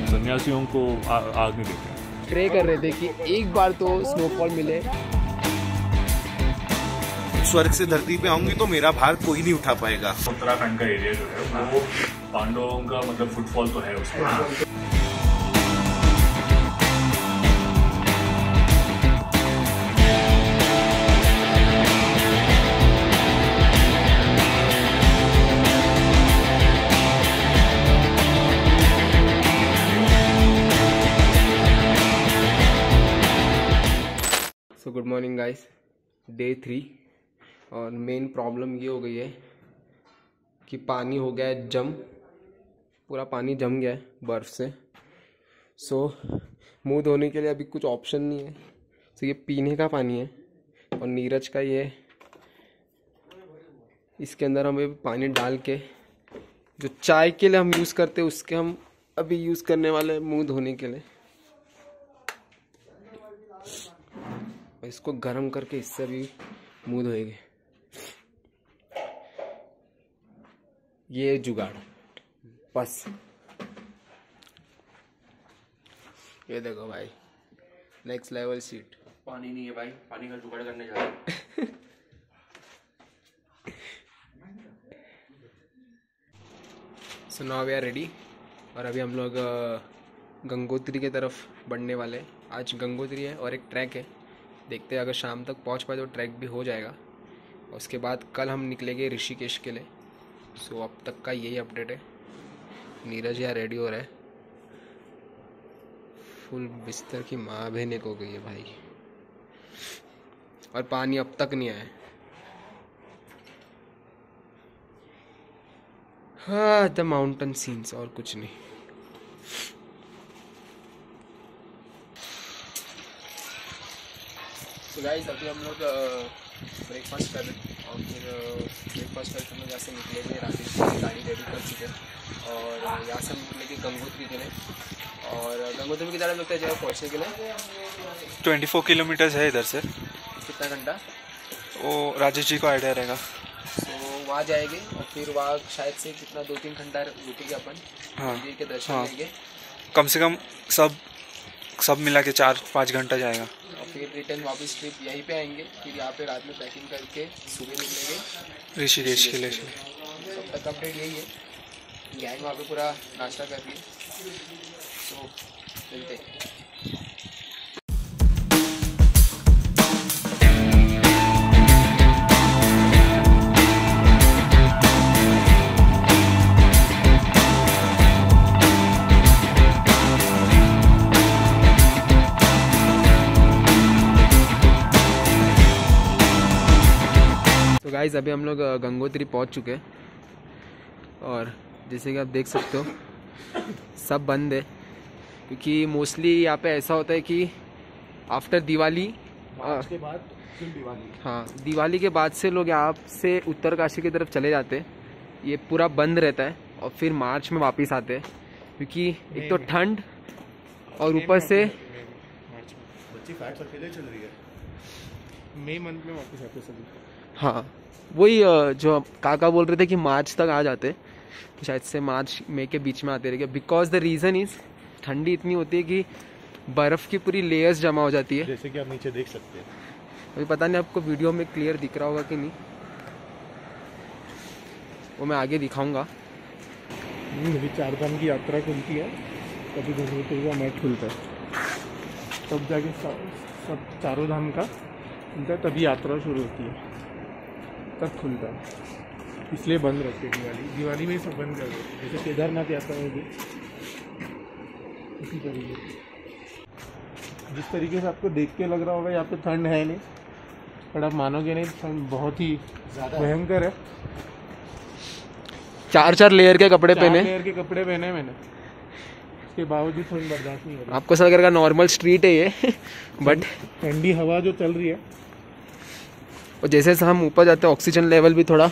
सन्यासियों को आग नहीं देते। प्रे कर रहे थे कि एक बार तो स्नोफॉल मिले। स्वर्ग से धरती पे आऊंगी तो मेरा भार कोई नहीं उठा पाएगा। उत्तराखंड का एरिया जो है वो पांडवों का मतलब फुटफॉल तो है उसमें। So good morning guys, day 3 और मेन प्रॉब्लम ये हो गई है कि पानी हो गया है जम, पूरा पानी जम गया है बर्फ़ से। सो मुंह धोने के लिए अभी कुछ ऑप्शन नहीं है। तो ये पीने का पानी है और नीरज का ये, इसके अंदर हम अभी पानी डाल के जो चाय के लिए हम यूज़ करते हैं उसके हम अभी यूज़ करने वाले हैं मुंह धोने के लिए। इसको गर्म करके इससे भी मुंह धोएंगे। ये जुगाड़ बस। ये देखो भाई, नेक्स्ट लेवल सीट। पानी नहीं है भाई, पानी का जुगाड़ करने जा रहे हैं। So now we are ready और अभी हम लोग गंगोत्री की तरफ बढ़ने वाले हैं। आज गंगोत्री है और एक ट्रैक है, देखते हैं अगर शाम तक पहुंच पाए तो ट्रैक भी हो जाएगा। उसके बाद कल हम निकलेंगे ऋषिकेश के लिए। सो अब तक का यही अपडेट है। नीरज यहाँ रेडी हो रहा है, फुल बिस्तर की माँ बहने को गई है भाई। और पानी अब तक नहीं आया। हाँ, द माउंटेन सीन्स और कुछ नहीं। तो गाइस अभी हम लोग ब्रेकफास्ट कर रहे हैं और फिर ब्रेकफास्ट करके हम लोग यहाँ से निकलेंगे। राजेश की गाड़ी रेडी कर चुके हैं और यहाँ से हम निकलेंगे गंगोत्री के लिए। और गंगोत्री की तरह लगता है जगह पहुँचने के लिए 24 किलोमीटर्स है इधर से। कितना घंटा वो राजेश जी को आइडिया रहेगा। तो वहाँ जाएंगे और फिर वहाँ शायद से कितना 2-3 घंटा रुकेंगे अपन। हाँ, मंदिर के दर्शन लेंगे। कम से कम सब मिला के 4-5 घंटा जाएगा। और फिर रिटर्न वापस ट्रिप यहीं पे आएंगे। फिर यहाँ पे रात में पैकिंग करके सुबह निकलेंगे ऋषिकेश के लिए। तब तक अपडेट यही है, गैंग वहाँ पे पूरा नाश्ता कर रही है। तो मिलते हैं। तो गाइस अभी हम लोग गंगोत्री पहुंच चुके हैं और जैसे कि आप देख सकते हो सब बंद है, क्योंकि मोस्टली यहाँ पे ऐसा होता है कि आफ्टर दिवाली के बाद फिर दिवाली। हाँ, दिवाली के बाद से लोग यहाँ से उत्तरकाशी की तरफ चले जाते हैं। ये पूरा बंद रहता है और फिर मार्च में वापस आते हैं, क्योंकि एक तो ठंड और ऊपर से बच्ची फैक्ट्स अकेले चल रही है। मई मंथ में वापस आते सभी। हाँ, वही जो काका बोल रहे थे कि मार्च तक आ जाते, शायद से मार्च मई के बीच में आते रहेंगे। बिकॉज द रीज़न इज़ ठंडी इतनी होती है कि बर्फ़ की पूरी लेयर्स जमा हो जाती है, जैसे कि आप नीचे देख सकते हैं। अभी पता नहीं आपको वीडियो में क्लियर दिख रहा होगा कि नहीं, वो मैं आगे दिखाऊंगा। अभी 4 धाम की यात्रा खुलती है तभी गंगोत्री का मैट खुलता है, तब जाके सब चारों धाम का खुलता है, तभी यात्रा शुरू होती है, तब खुलता है। इसलिए बंद रखते हैं दिवाली में ही सब बंद कर देते। जैसे केदारनाथ यात्रा में भी इसी तरीके से। जिस तरीके से आपको देख के लग रहा होगा यहाँ पे ठंड है नहीं, पर आप मानोगे नहीं, ठंड बहुत ही भयंकर है। 4 लेयर के कपड़े पहने, 4 लेयर के कपड़े पहने मैंने, उसके बावजूद ठंड बर्दाश्त नहीं हो रही। आपको ऐसा लगेगा नॉर्मल स्ट्रीट है ये बट ठंडी हवा जो चल रही है। और जैसे जैसे हम ऊपर जाते हैं ऑक्सीजन लेवल भी थोड़ा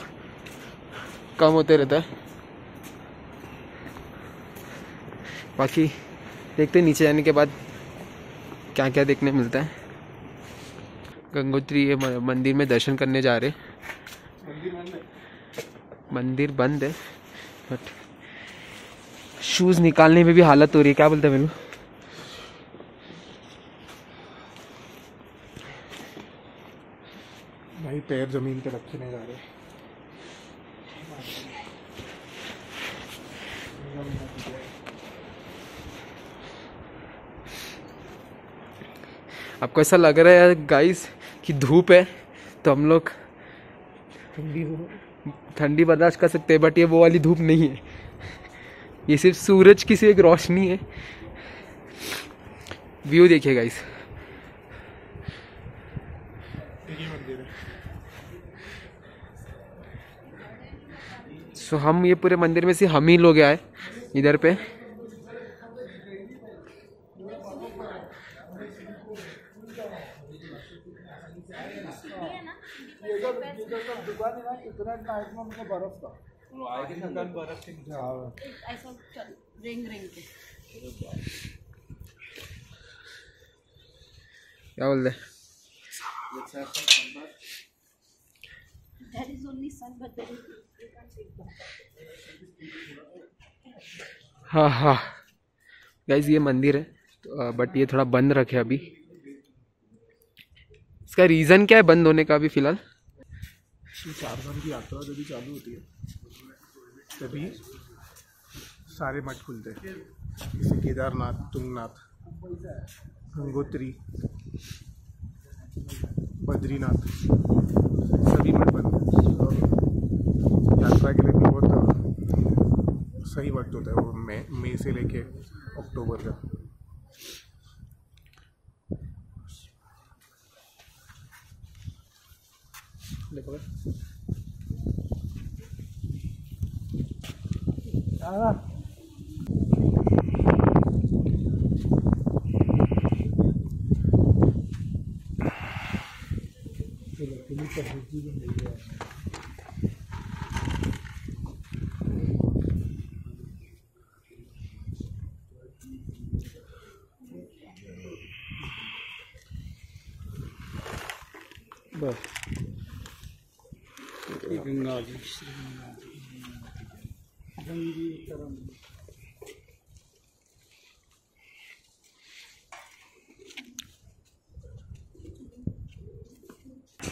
कम होते रहता है। बाकी देखते हैं नीचे जाने के बाद क्या क्या देखने मिलता है। गंगोत्री मंदिर में दर्शन करने जा रहे। मंदिर बंद है बट शूज़ निकालने में भी हालत हो रही है। क्या बोलते हैं मेनू? भाई पैर जमीन पे रखे नहीं जा रहे। आपको ऐसा लग रहा है गाइस कि धूप है तो हम लोग ठंडी बर्दाश्त कर सकते हैं, बट ये वो वाली धूप नहीं है, ये सिर्फ सूरज की सी एक रोशनी है। व्यू देखिए गाइस। सो हम ये पूरे मंदिर में से हम ही लोग आए इधर पे। क्या बोलते हैं? हाँ हाँ गाइज ये मंदिर है तो, बट ये थोड़ा बंद रखे अभी। इसका रीज़न क्या है बंद होने का अभी फिलहाल? चारधाम की यात्रा जब भी चालू होती है तभी सारे मठ खुलते हैं, जैसे केदारनाथ, तुंगनाथ, गंगोत्री, बद्रीनाथ, सभी मठ बंद हैं। और यात्रा के लिए भी बहुत सही वक्त होता है वो मई से लेके अक्टूबर का। बस Ganga ji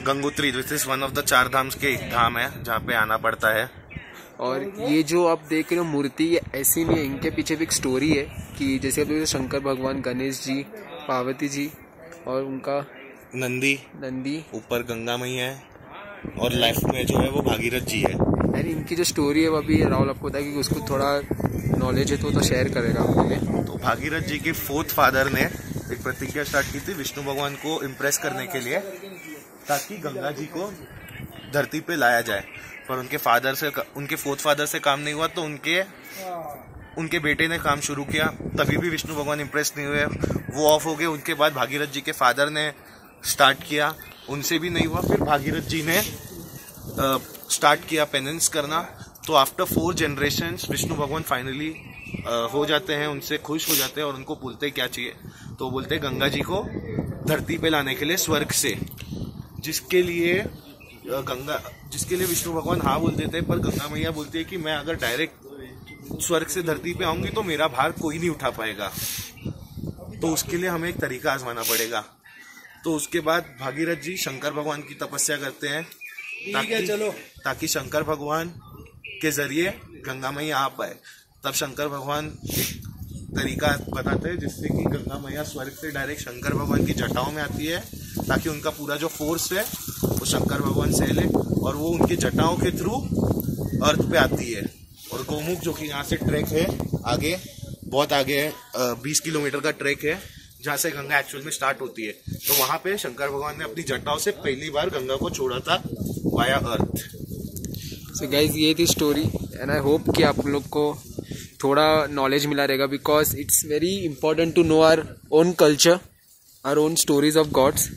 Gangotri this is one of the Char Dham के एक धाम है जहाँ पे आना पड़ता है। और ये जो आप देख रहे हो मूर्ति, ये ऐसी नहीं है, इनके पीछे भी एक स्टोरी है कि जैसे आप लोग शंकर भगवान, गणेश जी, पार्वती जी और उनका नंदी ऊपर गंगा मैया है और लेफ्ट में जो है वो भागीरथ जी है। यानी इनकी जो स्टोरी है वो अभी राहुल आपको बताया कि उसको थोड़ा नॉलेज है तो शेयर करेगा आपको। तो भागीरथ जी के फोर्थ फादर ने एक प्रतिज्ञा स्टार्ट की थी विष्णु भगवान को इम्प्रेस करने के लिए, ताकि गंगा जी को धरती पे लाया जाए। पर उनके फोर्थ फादर से काम नहीं हुआ तो उनके बेटे ने काम शुरू किया, तभी भी विष्णु भगवान इम्प्रेस नहीं हुए, वो ऑफ हो गए। उनके बाद भागीरथ जी के फादर ने स्टार्ट किया, उनसे भी नहीं हुआ। फिर भागीरथ जी ने स्टार्ट किया पेनेंस करना। तो आफ्टर 4 जनरेशंस विष्णु भगवान फाइनली हो जाते हैं, उनसे खुश हो जाते हैं और उनको बोलते क्या चाहिए, तो बोलते गंगा जी को धरती पे लाने के लिए स्वर्ग से, जिसके लिए विष्णु भगवान हाँ बोल देते हैं। पर गंगा मैया बोलती है कि मैं अगर डायरेक्ट स्वर्ग से धरती पे आऊंगी तो मेरा भार कोई नहीं उठा पाएगा, तो उसके लिए हमें एक तरीका आजमाना पड़ेगा। तो उसके बाद भागीरथ जी शंकर भगवान की तपस्या करते हैं ताकि शंकर भगवान के जरिए गंगा मैया आ पाए। तब शंकर भगवान एक तरीका बताते हैं जिससे कि गंगा मैया स्वर्ग से डायरेक्ट शंकर भगवान की जटाओं में आती है, ताकि उनका पूरा जो फोर्स है वो शंकर भगवान से ले और वो उनके जटाओं के थ्रू अर्थ पे आती है। और गोमुख जो कि यहाँ से ट्रैक है आगे, बहुत आगे है, 20 किलोमीटर का ट्रैक है जहाँ से गंगा एक्चुअल में स्टार्ट होती है। तो वहाँ पे शंकर भगवान ने अपनी जटाओं से पहली बार गंगा को छोड़ा था वाया अर्थ। सो गाइज ये थी स्टोरी एंड आई होप कि आप लोग को थोड़ा नॉलेज मिला रहेगा, because it's very important to know our own culture, our own stories of gods.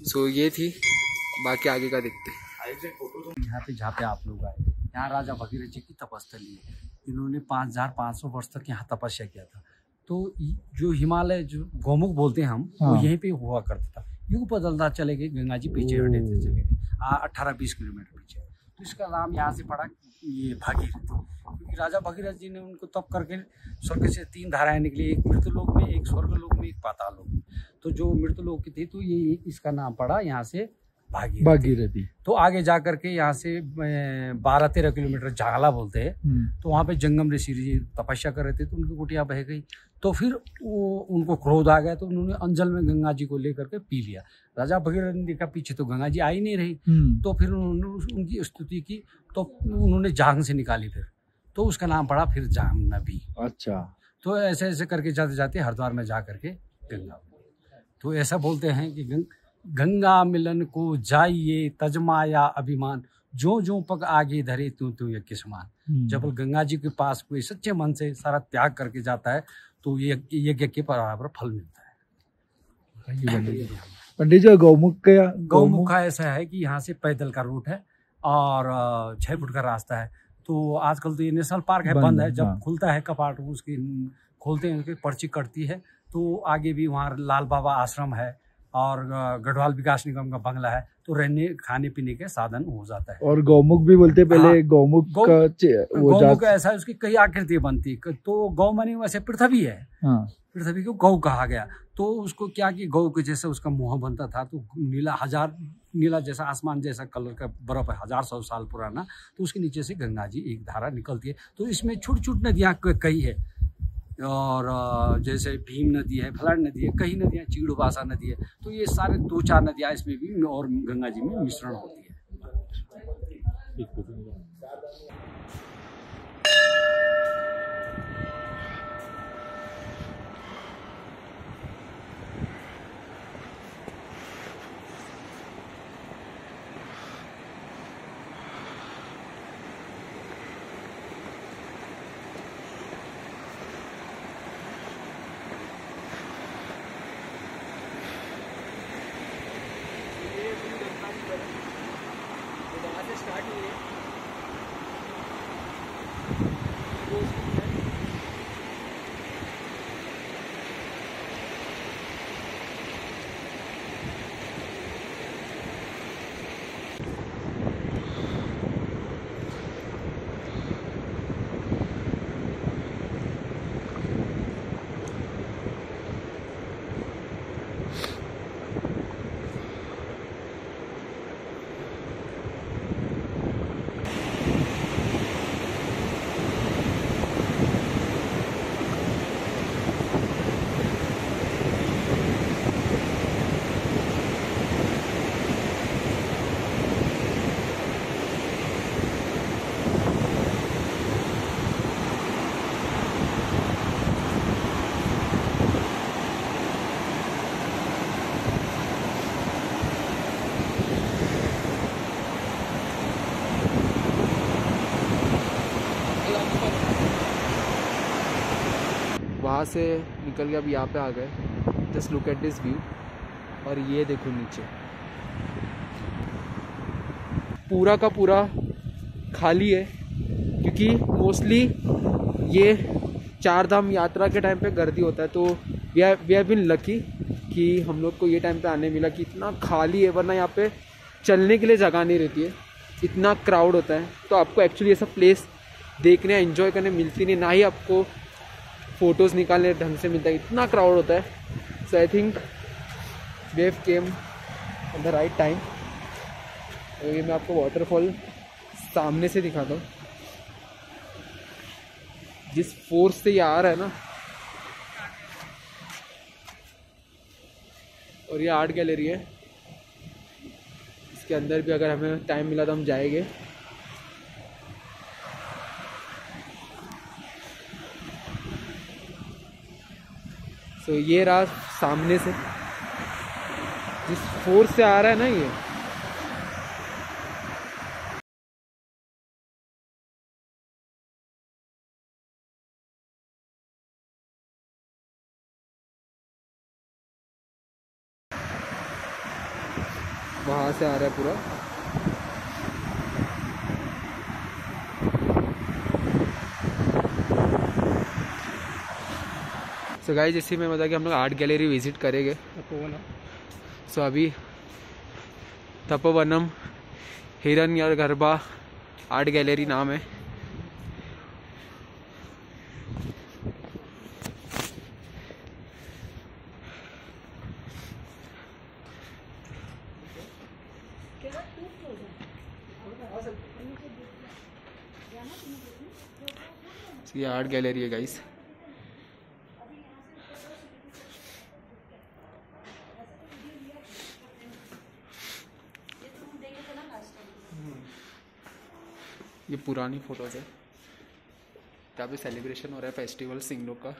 So ये थी, बाकी आगे का देखते हैं। यहाँ पे जहाँ पे आप लोग आए, यहाँ राजा भगीरथ जी की तपस्थली है। इन्होंने 5500 वर्ष तक यहाँ तपस्या किया था। तो जो हिमालय जो गोमुख बोलते हैं हम, वो यहीं पे हुआ करता था। युग बदलता चले गए, गंगा जी पीछे हटे चले गए 18-20 किलोमीटर पीछे। तो इसका नाम यहाँ से पड़ा ये भागीरथी, क्योंकि राजा भगीरथ जी ने उनको तप करके स्वर्ग से 3 धाराएं निकली, एक मृतलोक में, एक स्वर्गलोक में, एक पाताल लोक में। तो जो मृतलोक की थी तो ये इसका नाम पड़ा यहाँ से भागीरथी। तो आगे जा करके यहाँ से 12-13 किलोमीटर झांगला बोलते हैं, तो वहाँ पे जंगम ऋषि जी तपस्या कर रहे थे, तो उनकी कुटिया बह गई। तो फिर उनको क्रोध आ गया, तो उन्होंने अंजल में गंगा जी को लेकर के पी लिया। राजा भगीरथ ने देखा पीछे तो गंगा जी आई नहीं रही, तो फिर उन्होंने उनकी स्तुति की, तो उन्होंने जांग से निकाली फिर, तो उसका नाम पड़ा फिर जाह्नवी। अच्छा। तो ऐसे ऐसे करके जाते जाते हरिद्वार में जा करके गंगा, तो ऐसा बोलते हैं कि गंगा मिलन को जाइए तजमाया अभिमान, जो जो पग आगे धरे तू यज्ञ समान। जब गंगा जी के पास कोई सच्चे मन से सारा त्याग करके जाता है तो ये यज्ञ के बराबर फल मिलता है। पंडित जी, गौमुख का ऐसा है कि यहाँ से पैदल का रूट है और 6 फुट का रास्ता है। तो आजकल तो ये नेशनल पार्क है, बंद है। जब खुलता है कपाट, उसकी खोलते हैं, उसकी पर्ची कटती है, तो आगे भी वहाँ लाल बाबा आश्रम है और गढ़वाल विकास निगम का बंगला है, तो रहने खाने पीने के साधन हो जाता है। और गौमुख भी बोलते पहले। हाँ, गौमुख ऐसा है, उसकी कई आकृति बनती है। तो गौ माने वैसे पृथ्वी है। हाँ। पृथ्वी को गौ कहा गया, तो उसको क्या कि गौ के जैसा उसका मुंह बनता था, तो नीला जैसा आसमान जैसा कलर का बर्फ है, 1000 साल पुराना। तो उसके नीचे से गंगा जी एक धारा निकलती है। तो इसमें छोटी छोटी नदियाँ कई है, और जैसे भीम नदी है, फलान नदी है, कई नदियाँ, चीड़ूबासा नदी है। तो ये सारे 2-4 नदियाँ इसमें भी और गंगा जी में मिश्रण होती है। वहाँ से निकल के अब यहाँ पे आ गए। Just look at this view, और ये देखो नीचे पूरा का पूरा खाली है, क्योंकि मोस्टली ये 4 धाम यात्रा के टाइम पे गर्दी होता है। तो वी हैव बीन लकी कि हम लोग को ये टाइम पे आने मिला कि इतना खाली है, वरना यहाँ पे चलने के लिए जगह नहीं रहती है, इतना क्राउड होता है। तो आपको एक्चुअली ऐसा प्लेस देखने, एंजॉय करने मिलती नहीं, ना ही आपको फ़ोटोज़ निकालने ढंग से मिलता है, इतना क्राउड होता है। So I think we have came at the right time. तो ये मैं आपको वाटरफॉल सामने से दिखाता हूँ, जिस फोर्स से ये आ रहा है ना। और ये आर्ट गैलरी है, इसके अंदर भी अगर हमें टाइम मिला तो हम जाएंगे। तो ये रहा सामने से, जिस फोर्स से आ रहा है ना ये, वहाँ से आ रहा है पूरा। सो गाइस, जैसे मैं बता कि हम लोग आर्ट गैलरी विजिट करेंगे। सो अभी तपोवनम, हिरण्यगर्भा आर्ट गैलरी नाम है। ये आर्ट गैलरी है गाइस। ये पुरानी फोटोज है। यहाँ पे सेलिब्रेशन हो रहा है फेस्टिवल सिंगलो का।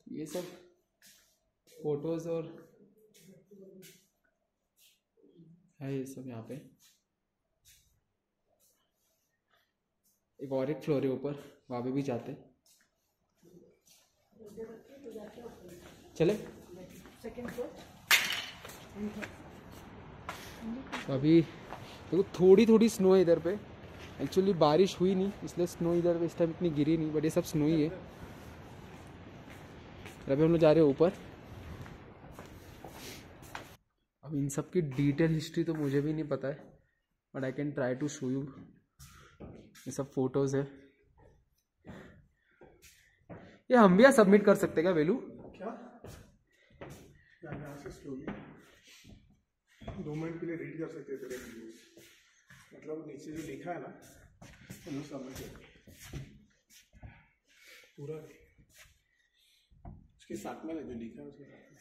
ये सब फोटोज और है ये सब यहाँ पे। एक और एक फ्लोर है ऊपर, वहाँ पे भी जाते चले। अभी देखो थोड़ी थोड़ी स्नो है इधर पे। एक्चुअली बारिश हुई नहीं इसलिए स्नो इधर पे इस टाइम इतनी गिरी नहीं, बट ये सब स्नो ही है। अभी हम लोग जा रहे हैं ऊपर। अब इन सब की डिटेल हिस्ट्री तो मुझे भी नहीं पता है, but I can try to show you. ये सब फोटोज है। ये हम भी यहाँ सबमिट कर सकते हैं क्या वेलू? क्या यहाँ से स्लोली 2 मिनट के लिए रीड कर सकते तेरे वीडियोस। मतलब नीचे जो लिखा है ना वो सबमिट कर पूरा उसके साथ में जो लिखा है उसके साथ में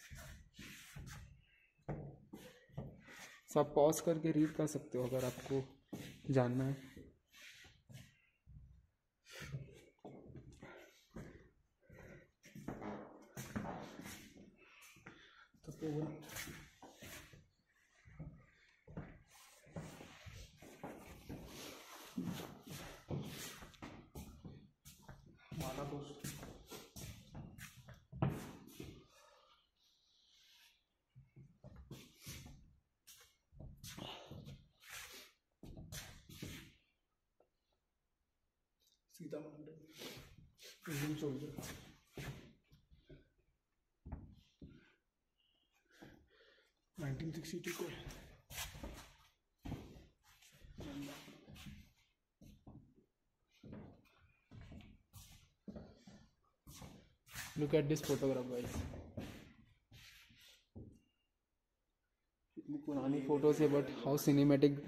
सब पॉज करके रीड कर सकते हो अगर आपको जानना है। तो माना दोस्त सीता इंडियन सोल्जर 1962 को। Look at this photograph guys. इतनी पुरानी फोटोज है but how cinematic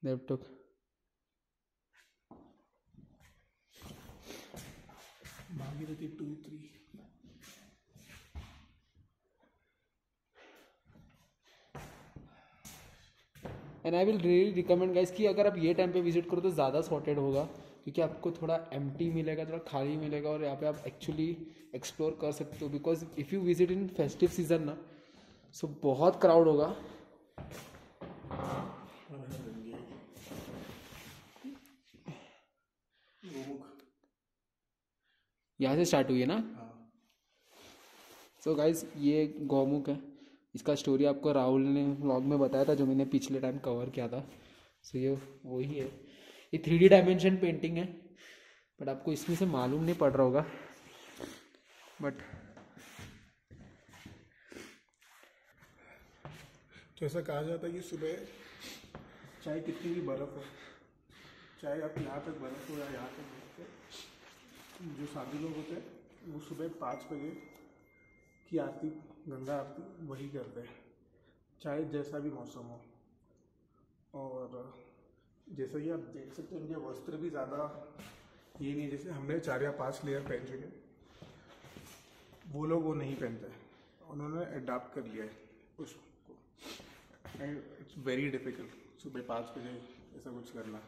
they took. Bhagirathi 2-3 and I will really recommend guys कि अगर आप ये टाइम पे विजिट करो तो ज़्यादा सॉर्टेड होगा, क्योंकि आपको थोड़ा एम्प्टी मिलेगा, थोड़ा खाली मिलेगा और यहाँ पे आप एक्चुअली एक्सप्लोर कर सकते हो। Because if you visit in festive season ना सो बहुत क्राउड होगा। यहाँ से स्टार्ट हुई है ना। सो गाइज ये गौमुख है। इसका स्टोरी आपको राहुल ने व्लॉग में बताया था जो मैंने पिछले टाइम कवर किया था। सो ये वही है। ये 3D डायमेंशन पेंटिंग है बट आपको इसमें से मालूम नहीं पड़ रहा होगा, बट तो ऐसा कहा जाता है कि सुबह चाहे कितनी भी बर्फ़ हो, चाहे आप यहाँ तक बर्फ़ हो या यहाँ तक बर्फ़ हो, जो साधु लोग होते हैं वो सुबह 5 बजे की आरती, गंगा आरती वही करते हैं, चाहे जैसा भी मौसम हो। और जैसा कि आप देख सकते हैं उनके वस्त्र भी ज़्यादा ये नहीं, जैसे हमने 4 या 5 लेयर पहन चुके, वो लोग वो नहीं पहनते, उन्होंने अडाप्ट कर लिया है उसको। एंड इट्स वेरी डिफिकल्ट सुबह 5 बजे ऐसा कुछ करना,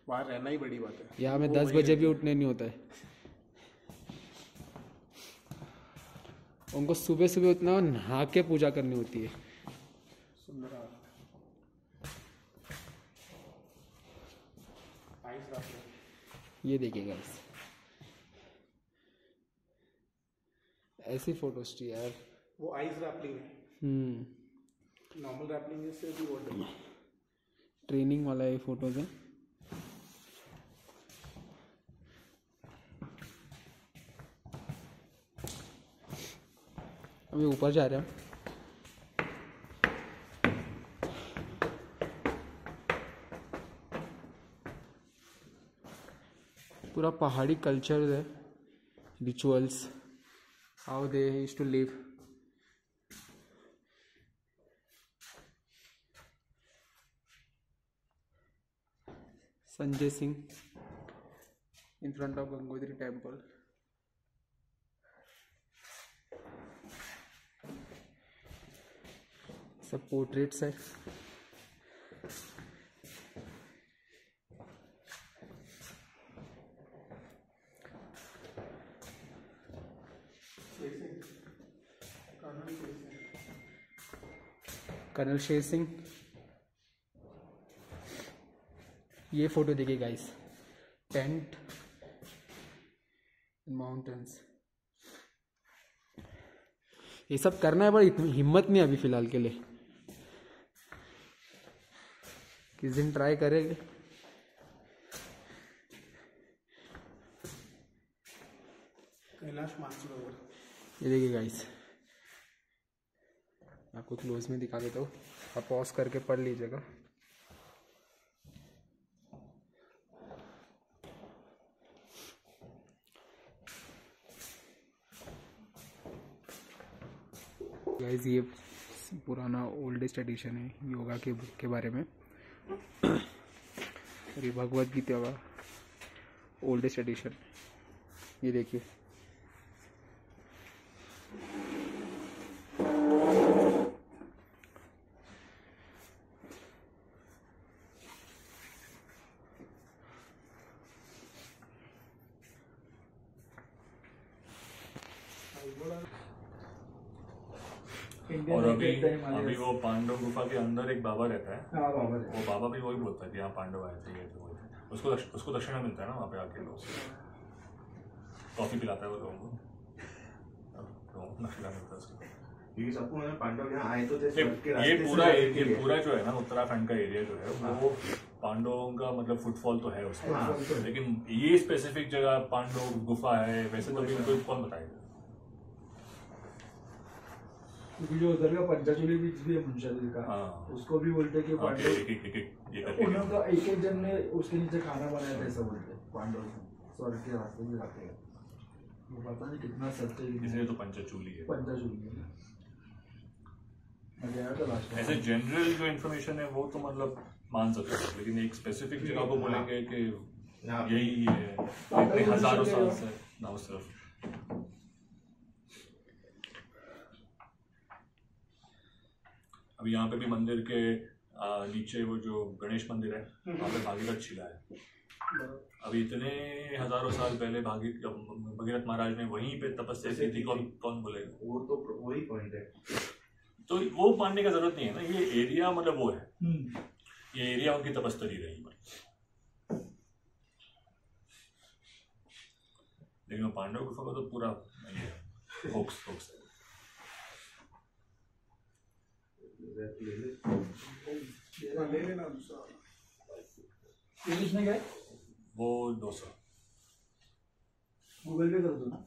वहाँ रहना ही बड़ी बात है। यहाँ में 10 बजे भी उठने नहीं होता है। उनको सुबह सुबह उतना नहा के पूजा करनी होती है। सुंदर ये देखिए गाइस, ऐसी फोटोज थी यार। वो आइस रैपलिंग है, नॉर्मल रैपलिंग से भी वो ट्रेनिंग वाला ये फोटोज है। अभी ऊपर जा रहे हैं। पूरा पहाड़ी कल्चर है, rituals, how they used to live. Sanjay Singh in front of Gangotri temple. सब पोर्ट्रेट्स है। कर्नल शेर सिंह। ये फोटो देखिए गाइस, टेंट माउंटेन्स। ये सब करना है पर इतनी हिम्मत नहीं अभी फिलहाल के लिए, किस दिन ट्राई करेंगे। कैलाश मानसरोवर। ये देखिए गाइस, आपको क्लोज में दिखा देता हूँ, आप पॉज करके पढ़ लीजिएगा। गाइस ये पुराना ओल्डेस्ट एडिशन है योगा के बुक के बारे में, और ये भगवद गीता का ओल्डेस्ट एडिशन। ये देखिए, और अभी वो पांडव गुफा के अंदर एक बाबा रहता है। हाँ, बाबा वो बाबा भी वही बोलता है कि यहाँ पांडव आए थे, ये थे। उसको दक्षिणा मिलता है ना वहाँ पे आके, लोग कॉफी पिलाता है वो लोगों को, दक्षिणा मिलता है उसको। ये सबको मतलब पांडव यहाँ आए तो थे। ये पूरा जो है ना उत्तराखंड का एरिया जो है वो पांडवों का मतलब फुटफॉल तो है उसका, लेकिन ये स्पेसिफिक जगह पांडव गुफा है वैसे तो कोई कौन बताएगा। क्योंकि जो उधर का पंचाचूली बीच भी है मुंशादिल का, उसको भी बोलते हैं कि पांडव उनका एक जन ने उसके नीचे खाना बनाया था, ऐसा बोलते हैं। पांडव स्वर्ग के रास्ते में जाते हैं, वो पता नहीं कितना सच है, इसलिए तो पंचाचूली है। पंचाचूली है। ऐसे जनरल जो इन्फॉर्मेशन है वो तो मतलब मान सकते हैं, लेकिन एक स्पेसिफिक जगह को बोलेंगे कि यही है इतने हजारों साल से ना उस तरफ। अभी यहाँ पे भी मंदिर के नीचे वो जो गणेश मंदिर है वहाँ पे भागीरथ शिला है। अभी इतने हजारों साल पहले भगीरथ महाराज ने वहीं पे तपस्या की थी, कौन बोलेगा। वो तो वही पॉइंट है, तो वो मानने का जरूरत नहीं है ना, ये एरिया मतलब वो है, ये एरिया उनकी तपस्या रही। लेकिन वो पांडव गुफा का तो पूरा ये होक्स है। ले लेना दूसरा गए वो 200 गूगल पे कर दो ना।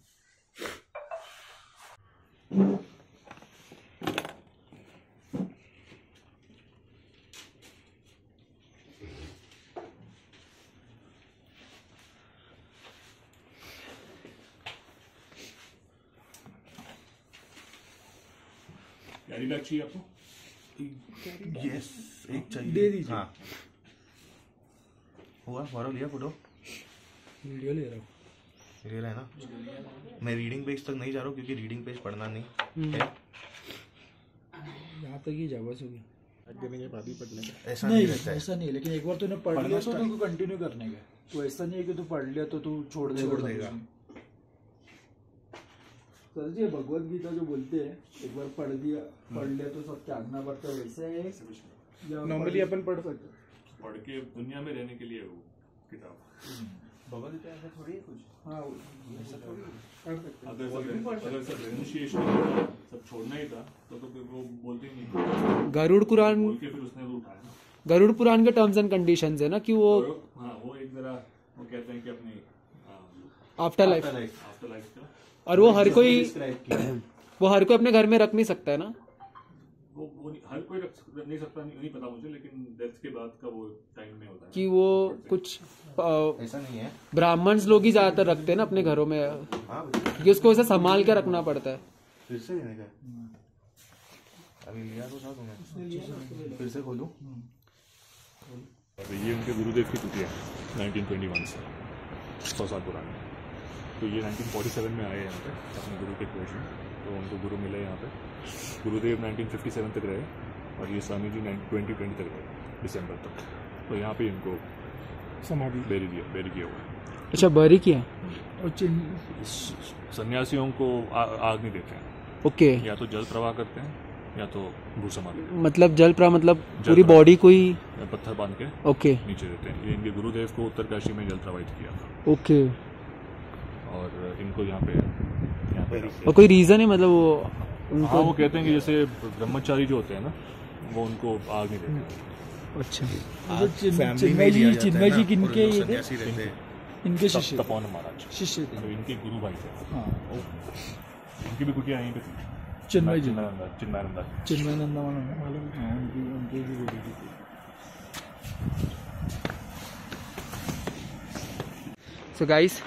कैरी बैग चाहिए आपको? यस, एक चाहिए, दे दीजिए। हाँ हुआ फॉलो लिया, फोटो वीडियो ले रहा हूँ, ले रहा है ना। मैं रीडिंग पेज तक नहीं जा रहा हूँ क्योंकि रीडिंग पेज पढ़ना नहीं है, यहाँ तक ही जा बस होगी। देने के बाद ही पढ़ने का ऐसा नहीं रहता है। ऐसा नहीं, लेकिन एक बार तूने पढ़ लिया तो तुमको कंटिन्यू करने का। तो ऐसा नहीं है कि तू पढ़ लिया तो तू छोड़ देगा। सर जी भगवत गीता जो बोलते हैं एक बार पढ़ लिया तो सब त्यागना पड़ता है, वैसे है नॉर्मली अपन पढ़ सकते, पढ़ के दुनिया में रहने के लिए वो किताब। बबल क्या ऐसा थोड़ी है कुछ। हाँ ऐसा थोड़ी कर सकते हैं। अगर सब रेनिशिएशन सब छोड़ना ही था तो फिर वो बोलते ही नहीं, गरुड़ पुराण, बोल के फिर उसने वो उठाया ना। गरुड़ पुराण के टर्म्स एंड कंडीशंस है ना कि वो हाँ वो एक जरा वो कहते हैं कि अपनी आफ्टर लाइफ का और वो हर कोई अपने घर में रख नहीं सकता है ना। वो हर कोई रख नहीं सकता, नहीं पता मुझे, लेकिन डेथ के बाद का वो टाइम में होता है कि वो कुछ ऐसा नहीं है, ब्राह्मण्स लोग ही ज्यादातर रखते हैं ना अपने घरों में, क्योंकि उसको ऐसा संभाल के रखना पड़ता है। फिर से लेने का अभी लिया तो था तुमने, फिर से खोलूं। ये उनके गुरुदेव की कुटिया है 1921 से 100 साल पुरानी। तो ये 1947 में आए यहाँ पे अपने गुरु के खोज में, तो उनको गुरु मिले यहाँ पे। गुरुदेव 1957 तक रहे और ये स्वामी जी 2020 तक रहे, दिसंबर तक। तो यहाँ पे इनको समाधि बेरी किया हुआ है। अच्छा, बरी किया। और सन्यासियों को आग नहीं देते हैं, ओके। या तो जल प्रवाह करते हैं या तो भू समाधि। मतलब जल प्रवाह मतलब पूरी बॉडी को ही पत्थर बांध के ओके नीचे देते हैं। ये इनके गुरुदेव को उत्तरकाशी में जल प्रवाहित किया था। ओके। और इनको यहाँ पे और कोई रीजन है मतलब वो उनको? हाँ, वो कहते हैं कि जैसे ब्रह्मचारी जो होते हैं ना, वो उनको आग नहीं देते। अच्छा। चिन्मय जी किनके ये थे? इनके शिष्य, तपोवन महाराज शिष्य थे, तो इनके गुरु भाई थे। हाँ। इनकी भी कुटिया यहीं पे थी, चिन्मय जी, चिन्मयानंदा मालूम है, उनकी भी गुरु जी थी। सो गाइस,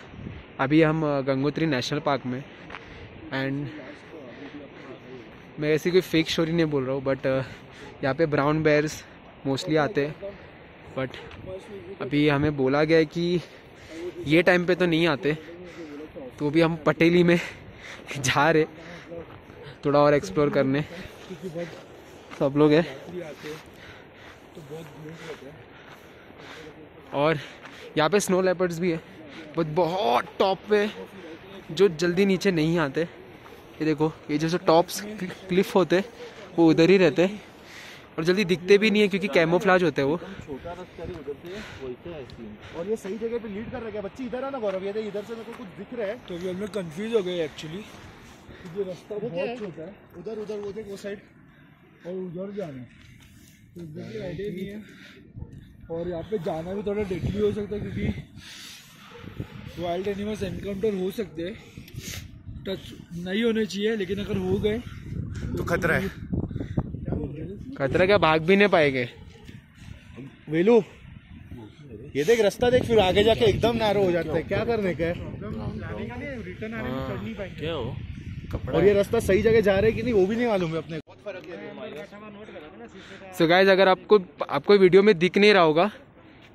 अभी हम गंगोत्री नेशनल पार्क में, एंड मैं ऐसी कोई फेक स्टोरी नहीं बोल रहा हूँ, बट यहाँ पे ब्राउन बेयर्स मोस्टली आते हैं। बट अभी हमें बोला गया है कि ये टाइम पे तो नहीं आते, तो भी हम पटेली में जा रहे थोड़ा और एक्सप्लोर करने। सब लोग हैं और यहाँ पे स्नो लेपर्ड्स भी है, बट बहुत टॉप पे, जो जल्दी नीचे नहीं आते। ये देखो, ये जैसे टॉप्स क्लिफ होते वो उधर ही रहते और जल्दी दिखते भी नहीं है क्योंकि कैमोफ्लाज होते हैं वो। छोटा रास्ता उधर से वैसे है सीन, और ये सही जगह पे लीड कर रहा है। बच्ची इधर है ना गौरव, ये देख इधर से मेरे को कुछ दिख रहा है, तो हम लोग कंफ्यूज हो गए एक्चुअली। ये रास्ता बहुत छोटा है, उधर वो देख वो साइड, और उधर जाना है तो उधर की आइडिया नहीं है। और यहाँ पे जाना भी थोड़ा डेडली हो सकता है क्योंकि वाइल्ड एनिमल्स एनकाउंटर हो सकते हैं। टच नहीं होने चाहिए, लेकिन अगर हो गए तो खतरा है। खतरा क्या, भाग भी नहीं पाएंगे। वेलू ये देख रास्ता देख, फिर आगे जाके एकदम नैरो हो जाता है। क्या करने का है, क्या हो और ये रास्ता सही जगह जा रहे है कि नहीं वो भी नहीं मालूम है अपने। सो गाइस, अगर आपको वीडियो में दिख नहीं रहा होगा,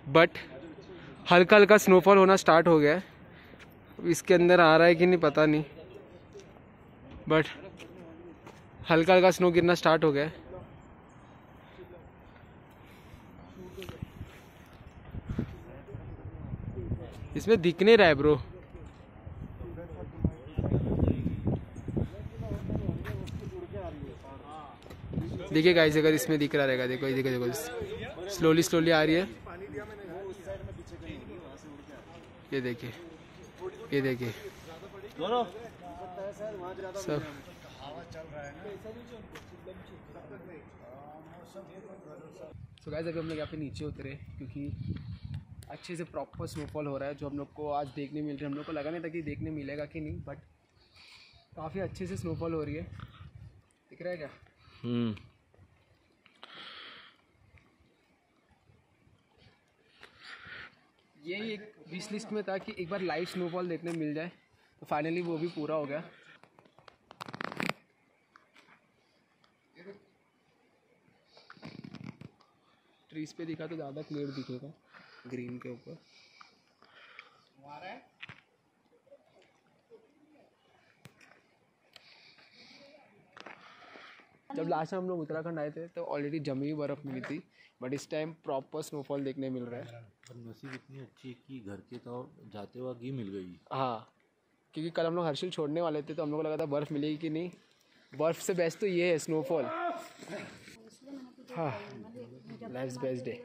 बट हल्का हल्का स्नोफॉल होना स्टार्ट हो गया है। इसके अंदर आ रहा है कि नहीं पता नहीं, बट हल्का हल्का स्नो गिरना स्टार्ट हो गया है। इसमें दिख नहीं रहा है ब्रो। देखिए गाइस, अगर इसमें दिख रहा रहेगा, देखो देखो देखो, स्लोली स्लोली आ रही है। ये देखिए, ये देखिए सब। तो गाइस, अभी हम लोग यहाँ पे नीचे उतरे क्योंकि अच्छे से प्रॉपर स्नोफॉल हो रहा है, जो हम लोग को आज देखने मिल रही है। हम लोग को लगा नहीं था कि देखने मिलेगा कि नहीं, बट काफ़ी अच्छे से स्नोफॉल हो रही है। दिख रहा है क्या? ये एक विश लिस्ट में था कि एक बार लाइव स्नोफॉल देखने मिल जाए, तो फाइनली वो भी पूरा हो गया। ट्रीज पे दिखा तो ज़्यादा क्लियर दिखेगा ग्रीन के ऊपर। जब लास्ट टाइम हम लोग उत्तराखंड आए थे तो ऑलरेडी जमी हुई बर्फ़ मिली थी, बट इस टाइम प्रॉपर स्नोफॉल देखने मिल रहा है। पर नसीब इतनी अच्छी है कि घर के तो जाते वक्त ही मिल गई। हाँ, क्योंकि कल हम लोग हर्षिल छोड़ने वाले थे तो हम लोग को लगा था बर्फ़ मिलेगी कि नहीं। बर्फ़ से बेस्ट तो ये है स्नोफॉल। हाँ, लाइफ्स बेस्ट डे।